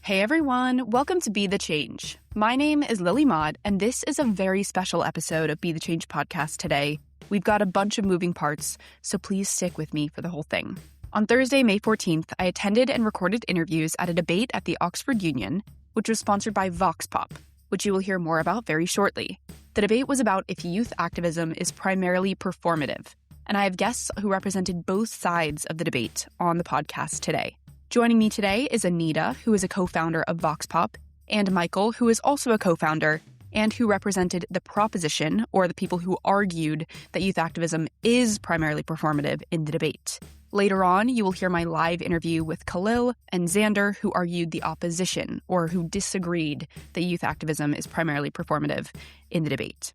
Hey everyone, welcome to Be the Change. My name is Lily Maud, and this is a very special episode of Be the Change podcast today. We've got a bunch of moving parts, so please stick with me for the whole thing. On Thursday, May 14th, I attended and recorded interviews at a debate at the Oxford Union, which was sponsored by VoxPop, which you will hear more about very shortly. The debate was about if youth activism is primarily performative, and I have guests who represented both sides of the debate on the podcast today. Joining me today is Anita, who is a co-founder of VoxPop, and Michael, who is also a co-founder and who represented the proposition, or the people who argued that youth activism is primarily performative in the debate. Later on, you will hear my live interview with Kahlil and Zander, who argued the opposition, or who disagreed that youth activism is primarily performative in the debate.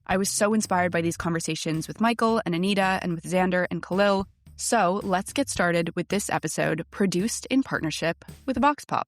I was so inspired by these conversations with Michael and Anita and with Zander and Kahlil. So let's get started with this episode, produced in partnership with VoxPop.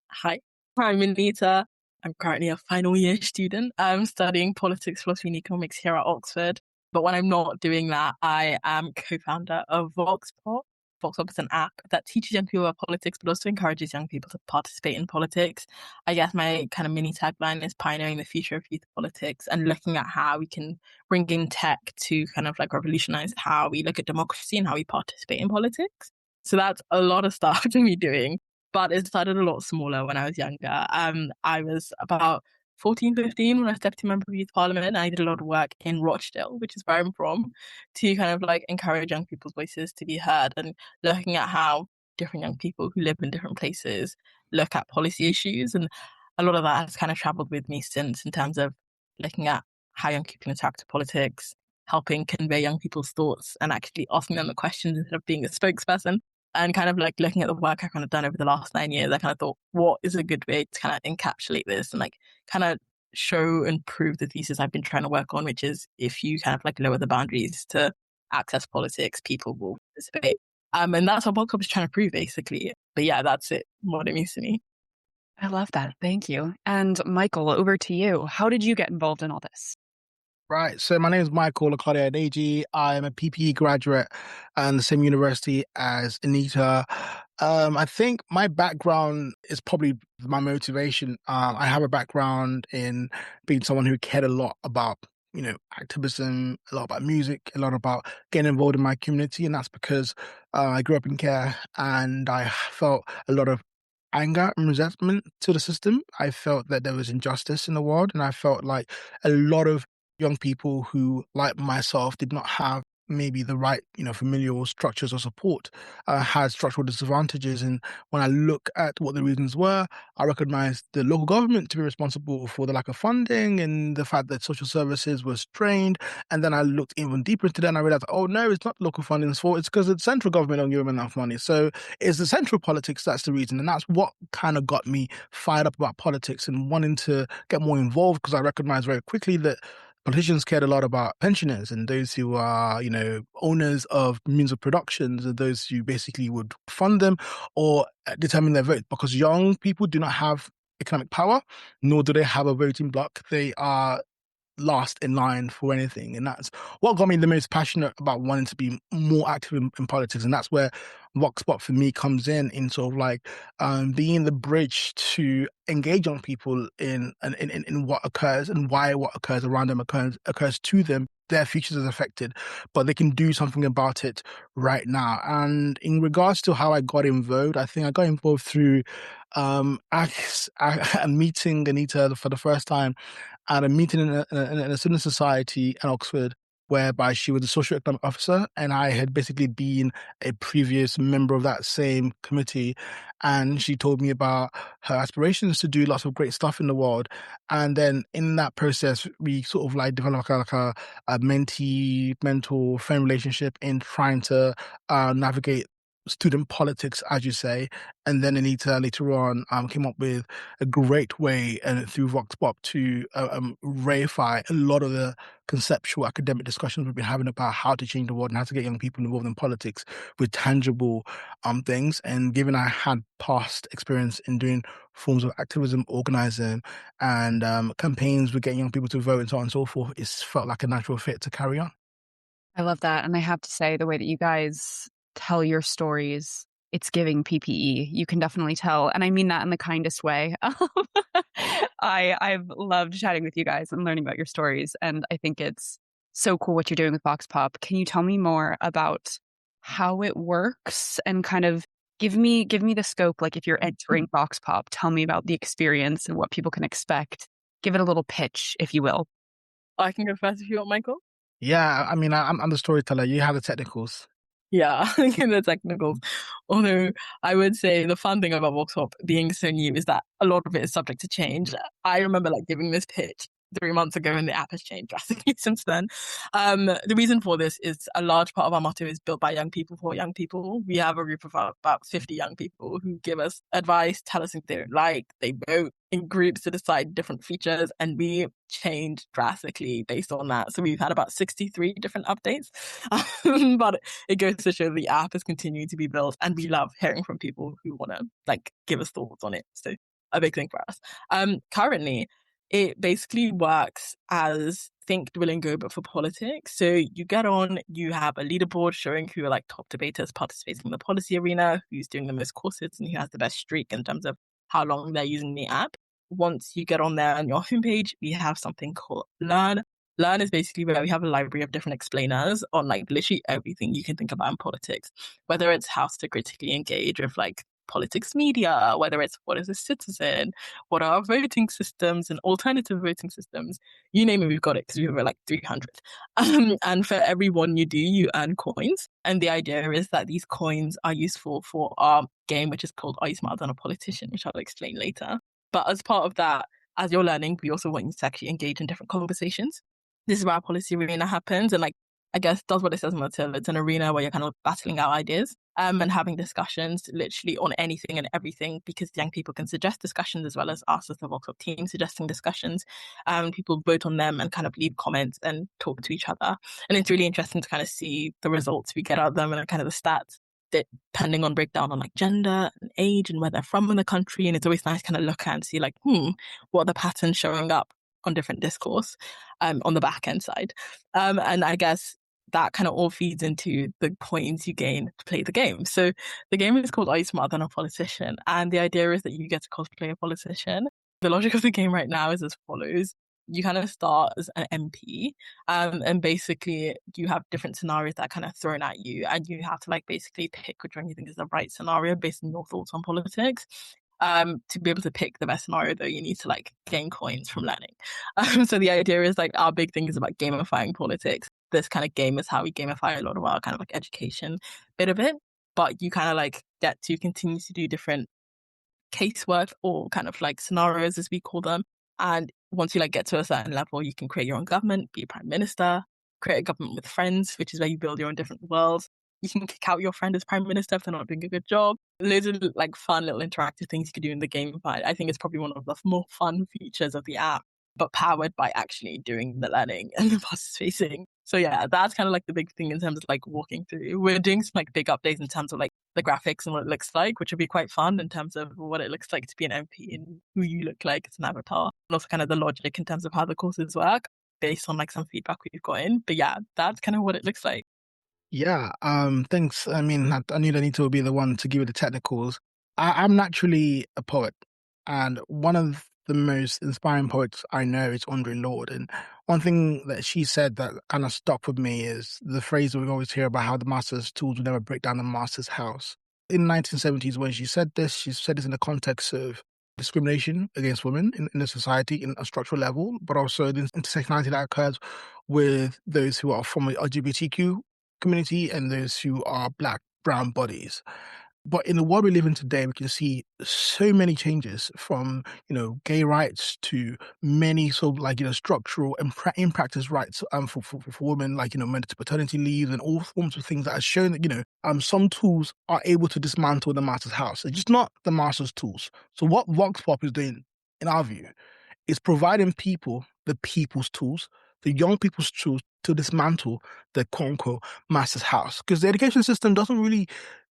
Hi, I'm Anita. I'm currently a final year student. I'm studying politics, philosophy, and economics here at Oxford. But when I'm not doing that, I am co-founder of VoxPop. VoxPop is an app that teaches young people about politics, but also encourages young people to participate in politics. I guess my kind of mini tagline is pioneering the future of youth politics and looking at how we can bring in tech to kind of like revolutionize how we look at democracy and how we participate in politics. So that's a lot of stuff to be doing, but it started a lot smaller when I was younger. I was about 14, 15 when I was deputy member of youth parliament, and I did a lot of work in Rochdale, which is where I'm from, to kind of like encourage young people's voices to be heard and looking at how different young people who live in different places look at policy issues. And a lot of that has kind of traveled with me since, in terms of looking at how young people interact with politics, helping convey young people's thoughts and actually asking them the questions instead of being a spokesperson. And kind of like looking at the work I've kind of done over the last 9 years, I kind of thought, what is a good way to kind of encapsulate this and like kind of show and prove the thesis I've been trying to work on, which is if you kind of like lower the boundaries to access politics, people will participate. And that's what VoxPop is trying to prove, basically. But yeah, that's it, what it means to me. I love that. Thank you. And Michael, over to you. How did you get involved in all this? Right. So my name is Michael-Akolade Ayodeji. I'm a PPE graduate at the same university as Anita. I think my background is probably my motivation. I have a background in being someone who cared a lot about, activism, a lot about music, a lot about getting involved in my community. And that's because I grew up in care and I felt a lot of anger and resentment to the system. I felt that there was injustice in the world, and I felt like a lot of young people who, like myself, did not have maybe the right, familial structures or support, had structural disadvantages. And when I look at what the reasons were, I recognize the local government to be responsible for the lack of funding and the fact that social services were strained. And then I looked even deeper into that and I realized, oh no, it's not local funding's fault. It's because the central government don't give them enough money. So it's the central politics that's the reason. And that's what kind of got me fired up about politics and wanting to get more involved, because I recognized very quickly that politicians cared a lot about pensioners and those who are, owners of means of productions, and those who basically would fund them or determine their vote, because young people do not have economic power, nor do they have a voting bloc. They are last in line for anything. And that's what got me the most passionate about wanting to be more active in politics. And that's where VoxPop for me comes in sort of like being the bridge to engage young people in what occurs and why what occurs around them occurs to them. Their futures is affected, but they can do something about it right now. And in regards to how I got involved, I think I got involved through meeting Anita for the first time at a meeting in a student society at Oxford, whereby she was a socio-economic officer and I had basically been a previous member of that same committee. And she told me about her aspirations to do lots of great stuff in the world. And then in that process, we sort of like developed like a mentee-mentor friend relationship in trying to navigate student politics, as you say. And then Anita later on came up with a great way and through VoxPop to reify a lot of the conceptual academic discussions we've been having about how to change the world and how to get young people involved in politics with tangible things. And given I had past experience in doing forms of activism, organizing, and campaigns with getting young people to vote and so on and so forth, it's felt like a natural fit to carry on. I love that. And I have to say, the way that you guys tell your stories, it's giving PPE. You can definitely tell. And I mean that in the kindest way. I've loved chatting with you guys and learning about your stories. And I think it's so cool what you're doing with VoxPop. Can you tell me more about how it works and kind of give me the scope? Like if you're entering VoxPop, tell me about the experience and what people can expect. Give it a little pitch, if you will. I can go first if you want, Michael. Yeah, I mean, I'm the storyteller. You have the technicals. Yeah, in the technicals. Although I would say the fun thing about VoxPop being so new is that a lot of it is subject to change. I remember giving this pitch 3 months ago and the app has changed drastically since then. The reason for this is a large part of our motto is built by young people for young people. We have a group of about 50 young people who give us advice, tell us if they don't like, they vote in groups to decide different features, and we change drastically based on that. So we've had about 63 different updates, but it goes to show the app is continuing to be built, and we love hearing from people who want to give us thoughts on it. So a big thing for us. Currently, it basically works as Think, Duel and Go, but for politics. So you get on, you have a leaderboard showing who are top debaters participating in the policy arena, who's doing the most courses, and who has the best streak in terms of how long they're using the app. Once you get on there on your homepage, we have something called Learn. Learn is basically where we have a library of different explainers on literally everything you can think about in politics, whether it's how to critically engage with politics media, whether it's what is a citizen, what are voting systems and alternative voting systems, you name it, we've got it because we have 300. And for every one you do, you earn coins. And the idea is that these coins are useful for our game, which is called Are You Smarter Than a Politician, which I'll explain later. But as part of that, as you're learning, we also want you to actually engage in different conversations. This is where our policy arena happens. And I guess does what it says on the till. It's an arena where you're kind of battling out ideas and having discussions literally on anything and everything, because young people can suggest discussions as well as us as the VoxPop team suggesting discussions. People vote on them and kind of leave comments and talk to each other. And it's really interesting to kind of see the results we get out of them and kind of the stats, depending on breakdown on gender and age and where they're from in the country. And it's always nice to kind of look at and see what are the patterns showing up on different discourse on the back end side. And I guess that kind of all feeds into the points you gain to play the game. So the game is called Are You Smarter Than a Politician? And the idea is that you get to cosplay a politician. The logic of the game right now is as follows. You kind of start as an MP, and basically you have different scenarios that are kind of thrown at you, and you have to basically pick which one you think is the right scenario based on your thoughts on politics. To be able to pick the best scenario, though, you need to gain coins from learning. So the idea is our big thing is about gamifying politics. This kind of game is how we gamify a lot of our kind of education bit of it. But you kind of get to continue to do different casework or kind of scenarios, as we call them. And once you get to a certain level, you can create your own government, be a prime minister, create a government with friends, which is where you build your own different worlds. You can kick out your friend as prime minister if they're not doing a good job. Loads of fun little interactive things you could do in the game. But I think it's probably one of the more fun features of the app, but powered by actually doing the learning and the participating. So yeah, that's kind of the big thing in terms of walking through. We're doing some big updates in terms of the graphics and what it looks like, which would be quite fun in terms of what it looks like to be an MP and who you look like as an avatar. And also kind of the logic in terms of how the courses work based on some feedback we've gotten. But yeah, that's kind of what it looks like. Yeah, thanks. I mean, I knew Anita would be the one to give you the technicals. I'm naturally a poet, and one of the most inspiring poets I know is Andre Lorde. And one thing that she said that kind of stuck with me is the phrase that we always hear about how the master's tools will never break down the master's house. In the 1970s, when she said this in the context of discrimination against women in the society in a structural level, but also the intersectionality that occurs with those who are from the LGBTQ community and those who are Black, brown bodies. But in the world we live in today, we can see so many changes from, gay rights to many sort of like, structural and in practice rights for women, like, mental paternity leave and all forms of things that have shown that, some tools are able to dismantle the master's house. It's just not the master's tools. So what VoxPop is doing, in our view, is providing people the people's tools, the young people's tools to dismantle the quote-unquote master's house. Because the education system doesn't really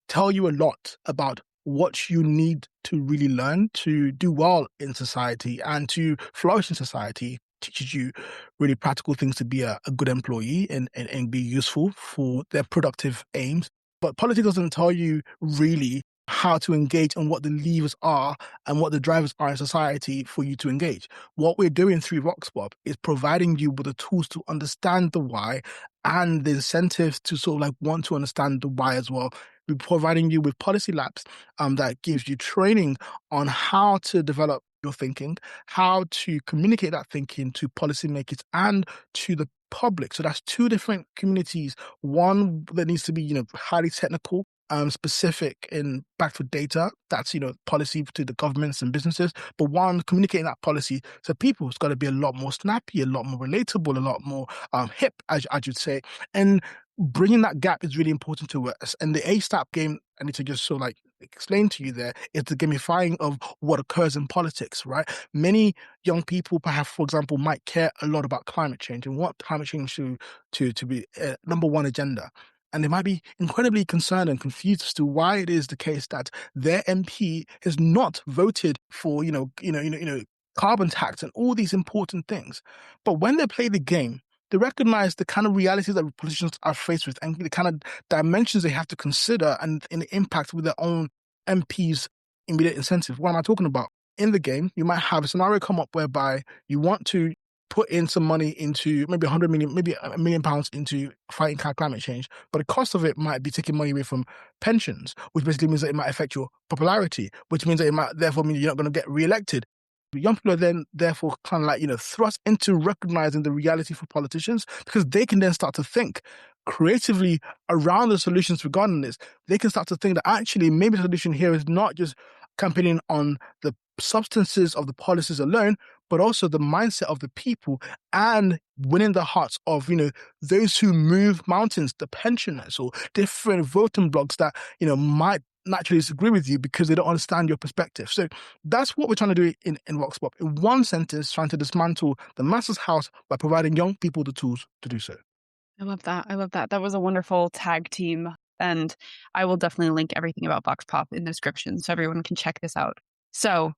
tell you a lot about what you need to really learn to do well in society and to flourish in society. Teaches you really practical things to be a good employee and be useful for their productive aims. But politics doesn't tell you really how to engage and what the levers are and what the drivers are in society for you to engage. What we're doing through VoxPop is providing you with the tools to understand the why and the incentives to sort of like want to understand the why as well. We're providing you with policy labs that gives you training on how to develop your thinking, how to communicate that thinking to policymakers and to the public. So that's two different communities. One that needs to be, highly technical, specific and backed with data. That's, policy to the governments and businesses. But one, communicating that policy to people, it's got to be a lot more snappy, a lot more relatable, a lot more hip, as you'd say. And bringing that gap is really important to us. And the A-STAP game, I need to just sort of like explain to you there, is the gamifying of what occurs in politics, right? Many young people, perhaps, for example, might care a lot about climate change and want climate change to be number one agenda. And they might be incredibly concerned and confused as to why it is the case that their MP has not voted for, carbon tax and all these important things. But when they play the game, they recognize the kind of realities that politicians are faced with and the kind of dimensions they have to consider and the impact with their own MPs' immediate incentive. What am I talking about? In the game, you might have a scenario come up whereby you want to put in some money into maybe 100 million, maybe £1 million into fighting climate change, but the cost of it might be taking money away from pensions, which basically means that it might affect your popularity, which means that it might therefore mean you're not going to get re-elected. Young people are then therefore kind of like, thrust into recognizing the reality for politicians because they can then start to think creatively around the solutions regarding this. They can start to think that actually maybe the solution here is not just campaigning on the substances of the policies alone, but also the mindset of the people and winning the hearts of, those who move mountains, the pensioners or different voting blocs that, might naturally disagree with you because they don't understand your perspective. So that's what we're trying to do in VoxPop. In one sentence, trying to dismantle the masses' house by providing young people the tools to do so. I love that. That was a wonderful tag team. And I will definitely link everything about VoxPop in the description so everyone can check this out. So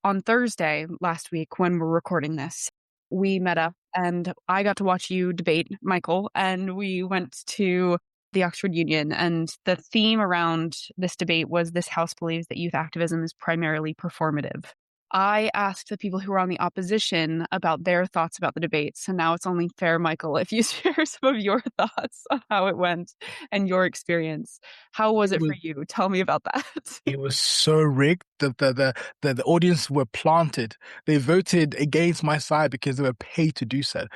on Thursday last week, when we're recording this, we met up and I got to watch you debate Michael, and we went to the Oxford Union, and the theme around this debate was this House believes that youth activism is primarily performative. I asked the people who were on the opposition about their thoughts about the debate. So now it's only fair, Michael, if you share some of your thoughts on how it went and your experience. How was it for you? Tell me about that. It was so rigged that the audience were planted. They voted against my side because they were paid to do so.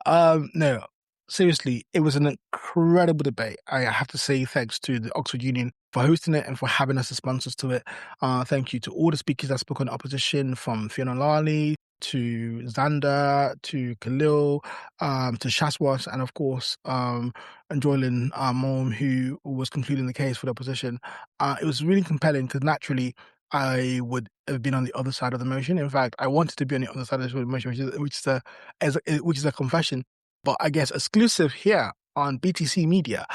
No, seriously, it was an incredible debate. I have to say thanks to the Oxford Union for hosting it and for having us as sponsors to it. Thank you to all the speakers that spoke on opposition, from Fiona Lally to Zander to Kahlil, to Shaswas, and of course, Joylin Mom, who was concluding the case for the opposition. It was really compelling because naturally I would have been on the other side of the motion. In fact, I wanted to be on the other side of the motion, which is a confession. But I guess exclusive here on BTC Media,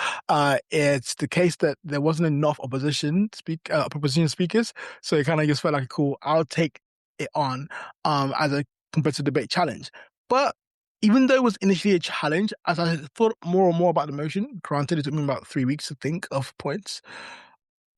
it's the case that there wasn't enough opposition speakers, so it kind of just felt like, cool, I'll take it on as a competitive debate challenge. But even though it was initially a challenge, as I thought more and more about the motion, granted it took me about 3 weeks to think of points,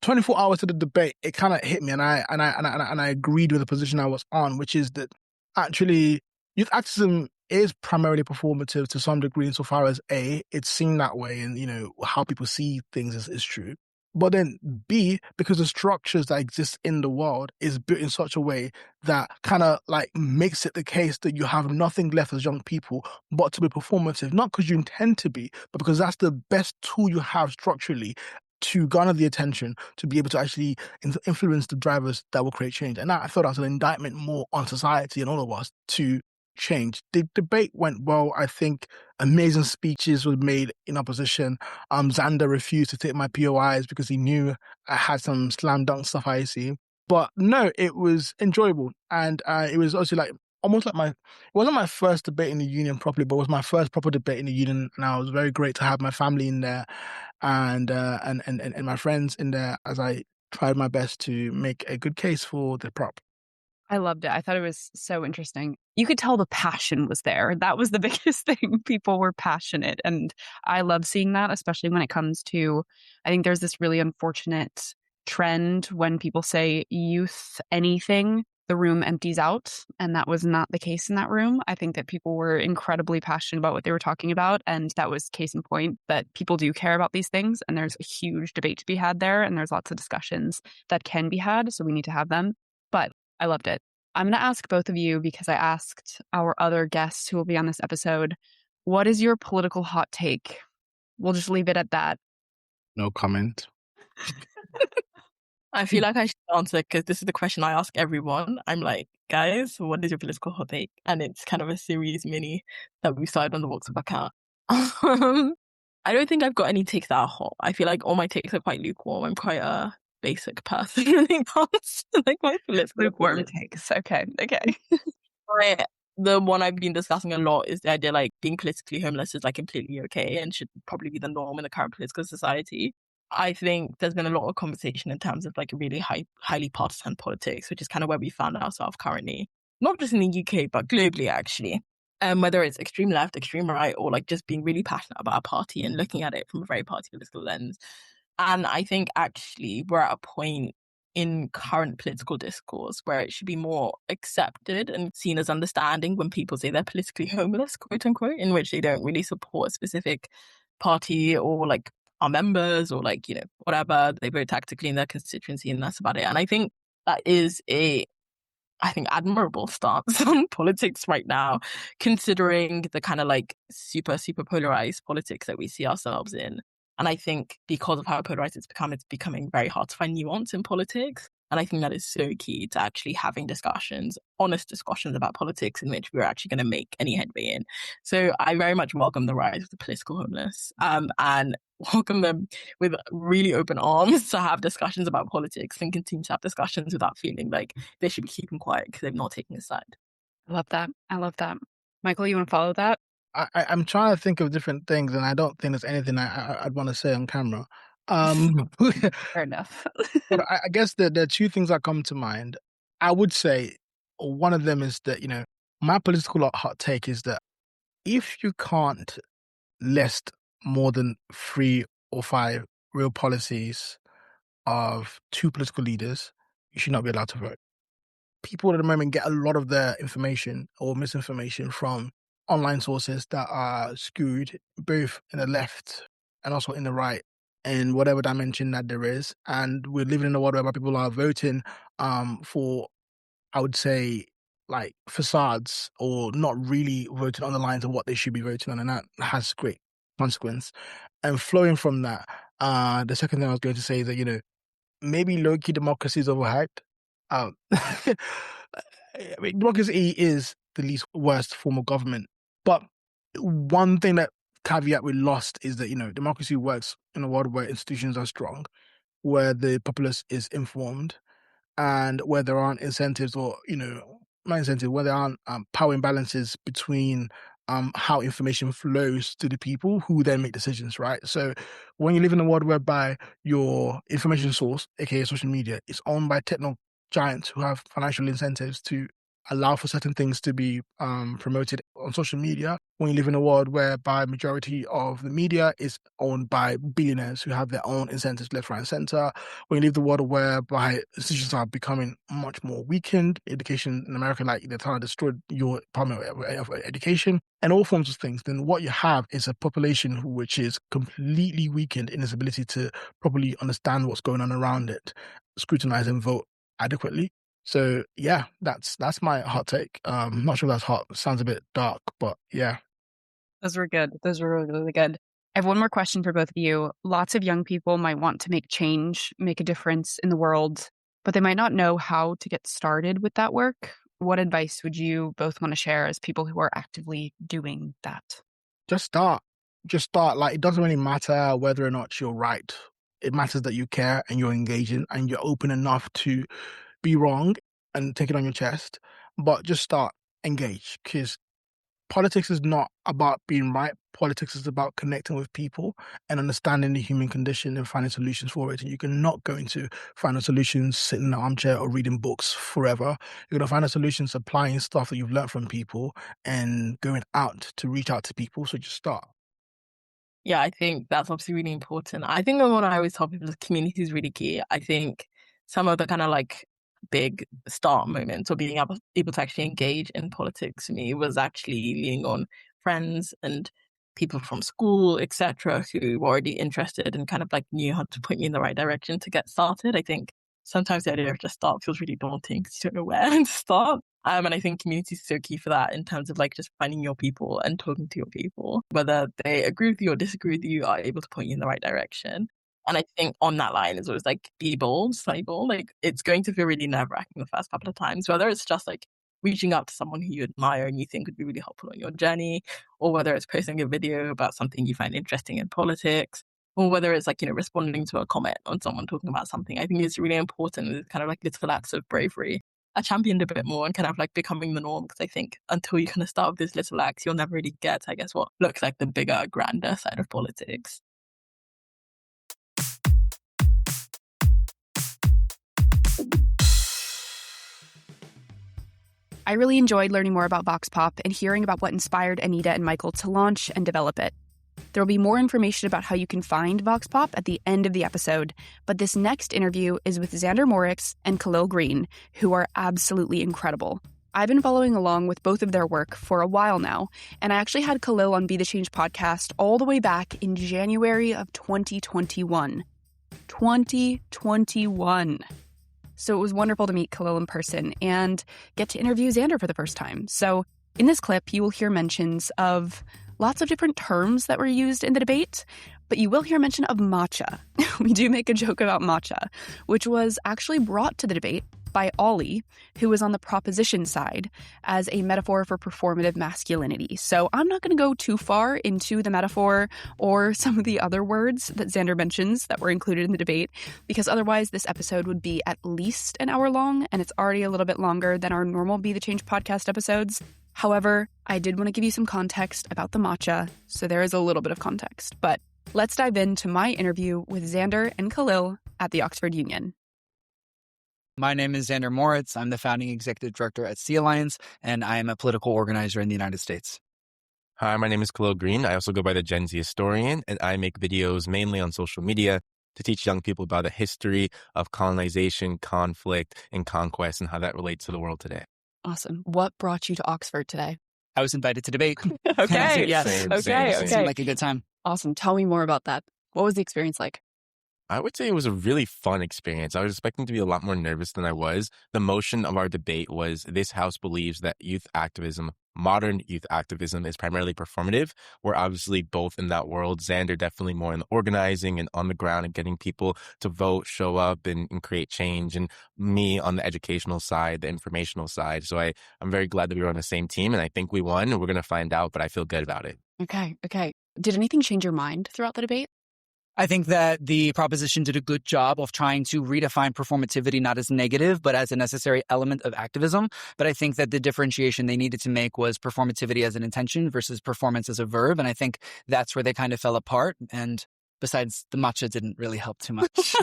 24 hours to the debate, it kind of hit me, and I agreed with the position I was on, which is that actually youth activism is primarily performative to some degree, insofar as A, it's seen that way, and how people see things is true. But then B, because the structures that exist in the world is built in such a way that kind of like makes it the case that you have nothing left as young people but to be performative, not because you intend to be, but because that's the best tool you have structurally to garner the attention to be able to actually influence the drivers that will create change. And I thought that was an indictment more on society and all of us to change. The debate went well. I think amazing speeches were made in opposition. Zander refused to take my POIs because he knew I had some slam dunk stuff I see. But no, it was enjoyable. And it was also like almost like it wasn't my first debate in the union properly, but it was my first proper debate in the union. And I was very great to have my family in there and my friends in there as I tried my best to make a good case for the prop. I loved it. I thought it was so interesting. You could tell the passion was there. That was the biggest thing. People were passionate. And I love seeing that, especially when it comes to, I think there's this really unfortunate trend when people say youth anything, the room empties out. And that was not the case in that room. I think that people were incredibly passionate about what they were talking about. And that was case in point that people do care about these things. And there's a huge debate to be had there. And there's lots of discussions that can be had. So we need to have them. But I loved it. I'm going to ask both of you, because I asked our other guests who will be on this episode, what is your political hot take? We'll just leave it at that. No comment. I feel like I should answer because this is the question I ask everyone. I'm like, guys, what is your political hot take? And it's kind of a series mini that we started on the VoxPop account. I don't think I've got any takes that are hot. I feel like all my takes are quite lukewarm. I'm quite a basic person when it comes to like my political lukewarm takes. Okay. The one I've been discussing a lot is the idea like being politically homeless is like completely okay and should probably be the norm in the current political society. I think there's been a lot of conversation in terms of like really highly partisan politics, which is kind of where we found ourselves currently, not just in the UK, but globally actually. Whether it's extreme left, extreme right, or like just being really passionate about a party and looking at it from a very party political lens. And I think actually we're at a point in current political discourse where it should be more accepted and seen as understanding when people say they're politically homeless, quote unquote, in which they don't really support a specific party or like our members or like, you know, whatever. They vote tactically in their constituency and that's about it. And I think that is admirable stance on politics right now, considering the kind of like super polarized politics that we see ourselves in. And I think because of how polarized it's becoming very hard to find nuance in politics. And I think that is so key to actually having discussions, honest discussions about politics in which we're actually going to make any headway in. So I very much welcome the rise of the political homeless and welcome them with really open arms to have discussions about politics and continue to have discussions without feeling like they should be keeping quiet because they're not taking a side. I love that. Michael, you want to follow that? I'm trying to think of different things, and I don't think there's anything I'd want to say on camera. Fair enough. But I guess there are two things that come to mind. I would say one of them is that, you know, my political hot take is that if you can't list more than 3 or 5 real policies of 2 political leaders, you should not be allowed to vote. People at the moment get a lot of their information or misinformation from online sources that are skewed both in the left and also in the right, in whatever dimension that there is. And we're living in a world where people are voting for, I would say, like facades or not really voting on the lines of what they should be voting on. And that has great consequence. And flowing from that, the second thing I was going to say is that, you know, maybe low-key democracy is overhyped. I mean, democracy is the least worst form of government. But one thing that caveat we lost is that, you know, democracy works in a world where institutions are strong, where the populace is informed, and where there aren't incentives or, you know, not incentives, where there aren't power imbalances between how information flows to the people who then make decisions, right? So when you live in a world whereby your information source, aka social media, is owned by techno giants who have financial incentives to allow for certain things to be promoted on social media, when you live in a world whereby majority of the media is owned by billionaires who have their own incentives left, right, and center, when you live in a world whereby institutions are becoming much more weakened, education in America, like they're trying to destroy your Department of Education, and all forms of things, then what you have is a population which is completely weakened in its ability to properly understand what's going on around it, scrutinize and vote adequately. So yeah, that's my hot take. Not sure if that's hot. Sounds a bit dark, but yeah. Those were good. Those were really, really good. I have one more question for both of you. Lots of young people might want to make change, make a difference in the world, but they might not know how to get started with that work. What advice would you both want to share as people who are actively doing that? Just start. Just start. Like, it doesn't really matter whether or not you're right. It matters that you care and you're engaging and you're open enough to be wrong and take it on your chest. But just start. Engage. Because politics is not about being right. Politics is about connecting with people and understanding the human condition and finding solutions for it. And you cannot go into finding solutions sitting in an armchair or reading books forever. You're going to find a solution applying stuff that you've learned from people and going out to reach out to people. So just start. Yeah, I think that's obviously really important. I think the one I always tell people is community is really key. I think some of the kind of like big start moments or being able to actually engage in politics for me was actually leaning on friends and people from school, etc., who were already interested and kind of like knew how to point me in the right direction to get started. I think sometimes the idea of just start feels really daunting because you don't know where to start. And I think community is so key for that in terms of like just finding your people and talking to your people, whether they agree with you or disagree with you, are able to point you in the right direction. And I think on that line is always like, be bold, stay bold. Like, it's going to feel really nerve-wracking the first couple of times, whether it's just like reaching out to someone who you admire and you think would be really helpful on your journey, or whether it's posting a video about something you find interesting in politics, or whether it's like, responding to a comment on someone talking about something. I think it's really important, it's kind of like little acts of bravery. I championed a bit more and kind of like becoming the norm, because I think until you kind of start with these little acts, you'll never really get, I guess, what looks like the bigger, grander side of politics. I really enjoyed learning more about VoxPop and hearing about what inspired Anita and Michael to launch and develop it. There will be more information about how you can find VoxPop at the end of the episode, but this next interview is with Zander Moricz and Kahlil Greene, who are absolutely incredible. I've been following along with both of their work for a while now, and I actually had Kahlil on Be the Change podcast all the way back in January of 2021. 2021. So it was wonderful to meet Kahlil in person and get to interview Zander for the first time. So in this clip, you will hear mentions of lots of different terms that were used in the debate, but you will hear mention of matcha. We do make a joke about matcha, which was actually brought to the debate by Ollie, who was on the proposition side, as a metaphor for performative masculinity. So I'm not going to go too far into the metaphor or some of the other words that Zander mentions that were included in the debate, because otherwise this episode would be at least an hour long, and it's already a little bit longer than our normal Be the Change podcast episodes. However, I did want to give you some context about the matcha, so there is a little bit of context. But let's dive into my interview with Zander and Kahlil at the Oxford Union. My name is Zander Moricz. I'm the founding executive director at Sea Alliance, and I am a political organizer in the United States. Hi, my name is Kahlil Greene. I also go by the Gen Z historian, and I make videos mainly on social media to teach young people about the history of colonization, conflict, and conquest, and how that relates to the world today. Awesome. What brought you to Oxford today? I was invited to debate. Okay. Yes. Okay. Seemed like a good time. Awesome. Tell me more about that. What was the experience like? I would say it was a really fun experience. I was expecting to be a lot more nervous than I was. The motion of our debate was this House believes that youth activism, modern youth activism, is primarily performative. We're obviously both in that world. Zander definitely more in the organizing and on the ground and getting people to vote, show up and create change. And me on the educational side, the informational side. So I'm very glad that we were on the same team, and I think we won. We're going to find out, but I feel good about it. Okay. Did anything change your mind throughout the debate? I think that the proposition did a good job of trying to redefine performativity not as negative, but as a necessary element of activism. But I think that the differentiation they needed to make was performativity as an intention versus performance as a verb. And I think that's where they kind of fell apart. And besides, the matcha didn't really help too much.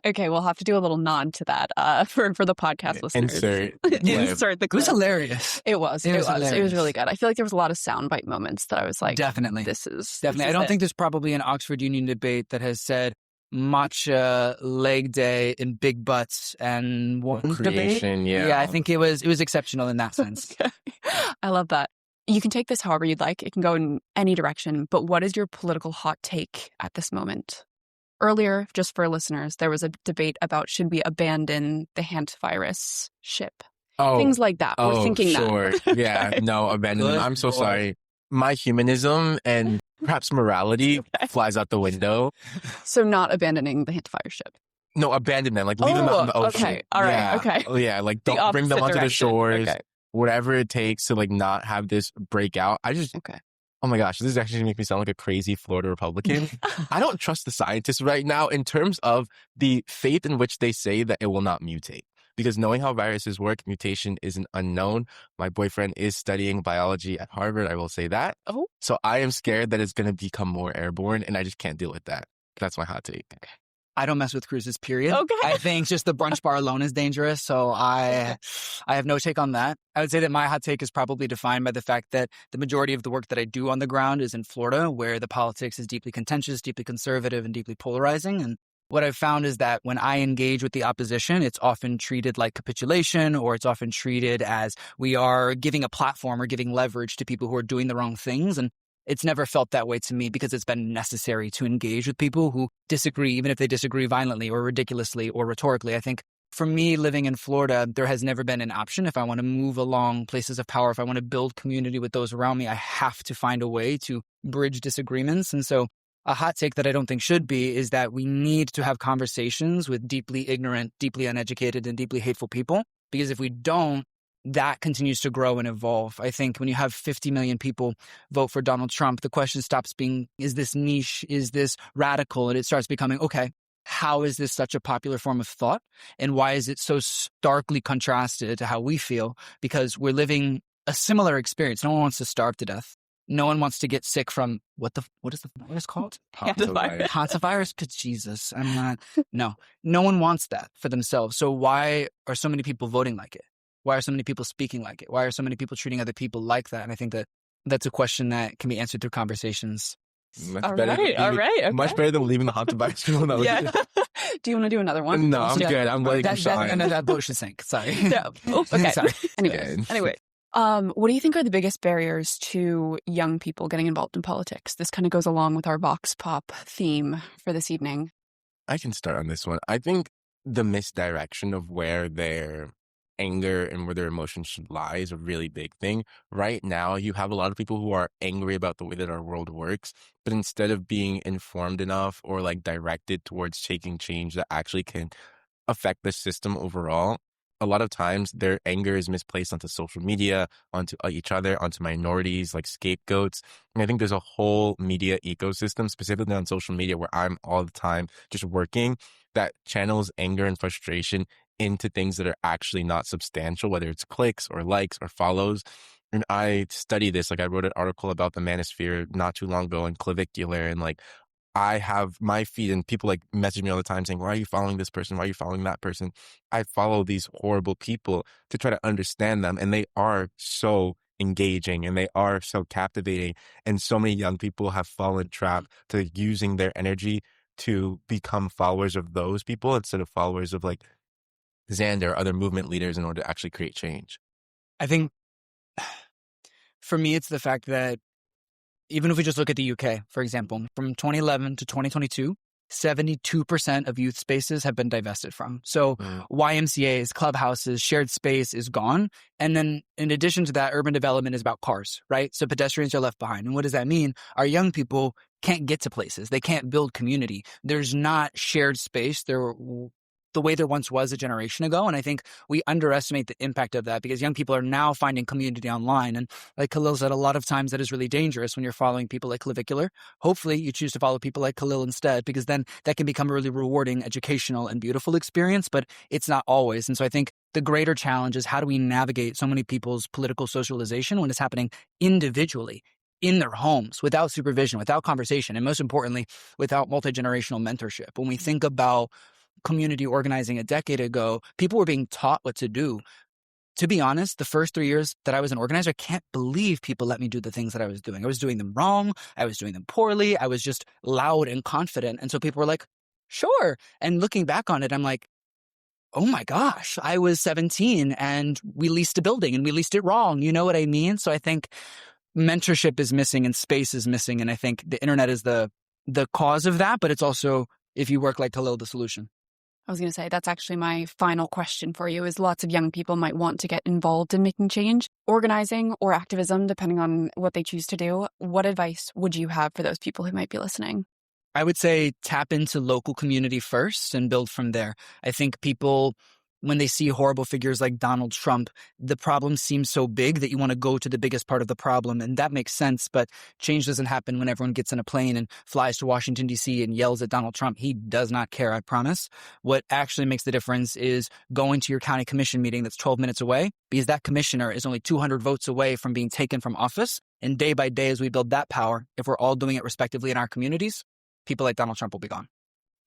Okay, we'll have to do a little nod to that for the podcast listeners. Insert the clip. It was hilarious. It was really good. I feel like there was a lot of soundbite moments that I was like, definitely. Definitely. I don't think there's probably an Oxford Union debate that has said matcha, leg day, and big butts and one creation. Debate. Yeah, I think it was exceptional in that sense. Okay. I love that. You can take this however you'd like. It can go in any direction. But what is your political hot take at this moment? Earlier, just for listeners, there was a debate about should we abandon the hantavirus ship? Things like that. We're thinking sure. that. Yeah, no, abandon them. I'm so sorry. My humanism and perhaps morality flies out the window. So not abandoning the anti-fire ship. No, abandon them. Like, leave them out in the ocean. Okay. All right. Yeah. Okay. Oh, yeah. Like, don't bring them onto the shores. Okay. Whatever it takes to, like, not have this break out. Okay. Oh my gosh, this is actually going to make me sound like a crazy Florida Republican. I don't trust the scientists right now in terms of the faith in which they say that it will not mutate. Because knowing how viruses work, mutation is an unknown. My boyfriend is studying biology at Harvard, I will say that. Oh. So I am scared that it's going to become more airborne, and I just can't deal with that. That's my hot take. Okay. I don't mess with cruises, period. Okay. I think just the brunch bar alone is dangerous. So I have no take on that. I would say that my hot take is probably defined by the fact that the majority of the work that I do on the ground is in Florida, where the politics is deeply contentious, deeply conservative, and deeply polarizing. And what I've found is that when I engage with the opposition, it's often treated like capitulation, or it's often treated as we are giving a platform or giving leverage to people who are doing the wrong things. And it's never felt that way to me because it's been necessary to engage with people who disagree, even if they disagree violently or ridiculously or rhetorically. I think for me, living in Florida, there has never been an option. If I want to move along places of power, if I want to build community with those around me, I have to find a way to bridge disagreements. And so a hot take that I don't think should be is that we need to have conversations with deeply ignorant, deeply uneducated, and deeply hateful people. Because if we don't, that continues to grow and evolve. I think when you have 50 million people vote for Donald Trump, the question stops being, is this niche? Is this radical? And it starts becoming, okay, how is this such a popular form of thought? And why is it so starkly contrasted to how we feel? Because we're living a similar experience. No one wants to starve to death. No one wants to get sick from what is the virus called? Hantavirus? Good Jesus. No one wants that for themselves. So why are so many people voting like it? Why are so many people speaking like it? Why are so many people treating other people like that? And I think that that's a question that can be answered through conversations. All right. Okay. Much better than leaving the Hantavirus room. Yeah. Do you want to do another one? No, I'm good. I'm letting you shine. That boat should sink. Sorry. Yeah. Oh, okay. Sorry. Anyway. What do you think are the biggest barriers to young people getting involved in politics? This kind of goes along with our VoxPop theme for this evening. I can start on this one. I think the misdirection of where their anger and where their emotions should lie is a really big thing. Right now, you have a lot of people who are angry about the way that our world works, but instead of being informed enough or like directed towards taking change that actually can affect the system overall, a lot of times their anger is misplaced onto social media, onto each other, onto minorities, like scapegoats. And I think there's a whole media ecosystem, specifically on social media, where I'm all the time just working, that channels anger and frustration into things that are actually not substantial, whether it's clicks or likes or follows. And I study this. Like, I wrote an article about the manosphere not too long ago and clavicular, and like, I have my feed and people like message me all the time saying, why are you following this person? Why are you following that person? I follow these horrible people to try to understand them. And they are so engaging and they are so captivating. And so many young people have fallen trapped to using their energy to become followers of those people instead of followers of like Zander or other movement leaders in order to actually create change. I think for me, it's the fact that even if we just look at the UK, for example, from 2011 to 2022, 72% of youth spaces have been divested from. So YMCAs, clubhouses, shared space is gone. And then in addition to that, urban development is about cars, right? So pedestrians are left behind. And what does that mean? Our young people can't get to places. They can't build community. There's not shared space. The way there once was a generation ago. And I think we underestimate the impact of that because young people are now finding community online. And like Kahlil said, a lot of times that is really dangerous when you're following people like Clavicular. Hopefully you choose to follow people like Kahlil instead, because then that can become a really rewarding, educational, and beautiful experience, but it's not always. And so I think the greater challenge is how do we navigate so many people's political socialization when it's happening individually in their homes, without supervision, without conversation, and most importantly, without multi-generational mentorship. When we think about community organizing a decade ago, people were being taught what to do. To be honest, the first 3 years that I was an organizer, I can't believe people let me do the things that I was doing. I was doing them wrong. I was doing them poorly. I was just loud and confident. And so people were like, sure. And looking back on it, I'm like, oh my gosh, I was 17 and we leased a building and we leased it wrong. You know what I mean? So I think mentorship is missing and space is missing. And I think the internet is the cause of that, but it's also, if you work like Kahlil, the solution. I was going to say, that's actually my final question for you, is lots of young people might want to get involved in making change, organizing or activism, depending on what they choose to do. What advice would you have for those people who might be listening? I would say tap into local community first and build from there. I think people, when they see horrible figures like Donald Trump, the problem seems so big that you want to go to the biggest part of the problem. And that makes sense. But change doesn't happen when everyone gets in a plane and flies to Washington, D.C. and yells at Donald Trump. He does not care, I promise. What actually makes the difference is going to your county commission meeting that's 12 minutes away, because that commissioner is only 200 votes away from being taken from office. And day by day, as we build that power, if we're all doing it respectively in our communities, people like Donald Trump will be gone.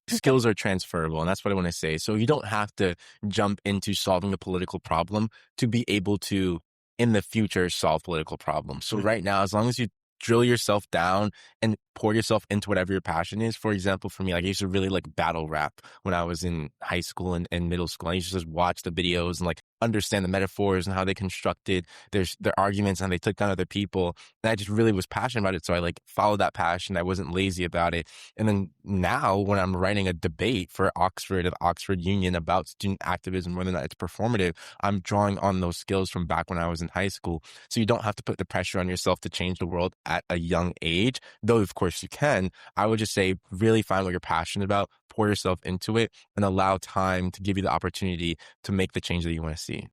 Skills are transferable, and that's what I want to say. So you don't have to jump into solving a political problem to be able to, in the future, solve political problems. So right now, as long as you drill yourself down and pour yourself into whatever your passion is. For example, for me, like I used to really like battle rap when I was in high school and middle school. I used to just watch the videos and like understand the metaphors and how they constructed their arguments and how they took down other people. And I just really was passionate about it. So I like followed that passion. I wasn't lazy about it. And then now when I'm writing a debate for Oxford at Oxford Union about student activism, whether or not it's performative, I'm drawing on those skills from back when I was in high school. So you don't have to put the pressure on yourself to change the world at a young age, though of course you can. I would just say really find what you're passionate about, pour yourself into it, and allow time to give you the opportunity to make the change that you want to see.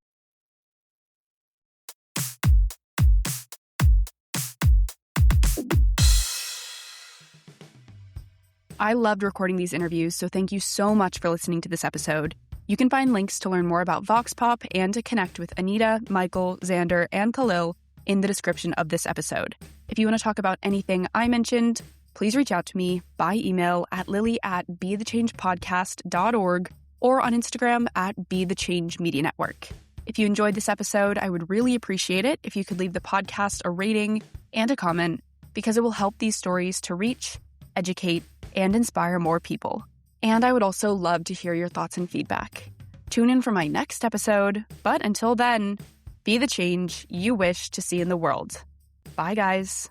I loved recording these interviews, so thank you so much for listening to this episode. You can find links to learn more about VoxPop and to connect with Anita, Michael, Zander, and Kahlil in the description of this episode. If you want to talk about anything I mentioned, please reach out to me by email at lily@bethechangepodcast.org or on Instagram at BeTheChangeMediaNetwork. If you enjoyed this episode, I would really appreciate it if you could leave the podcast a rating and a comment, because it will help these stories to reach, educate, and inspire more people. And I would also love to hear your thoughts and feedback. Tune in for my next episode, but until then, be the change you wish to see in the world. Bye, guys.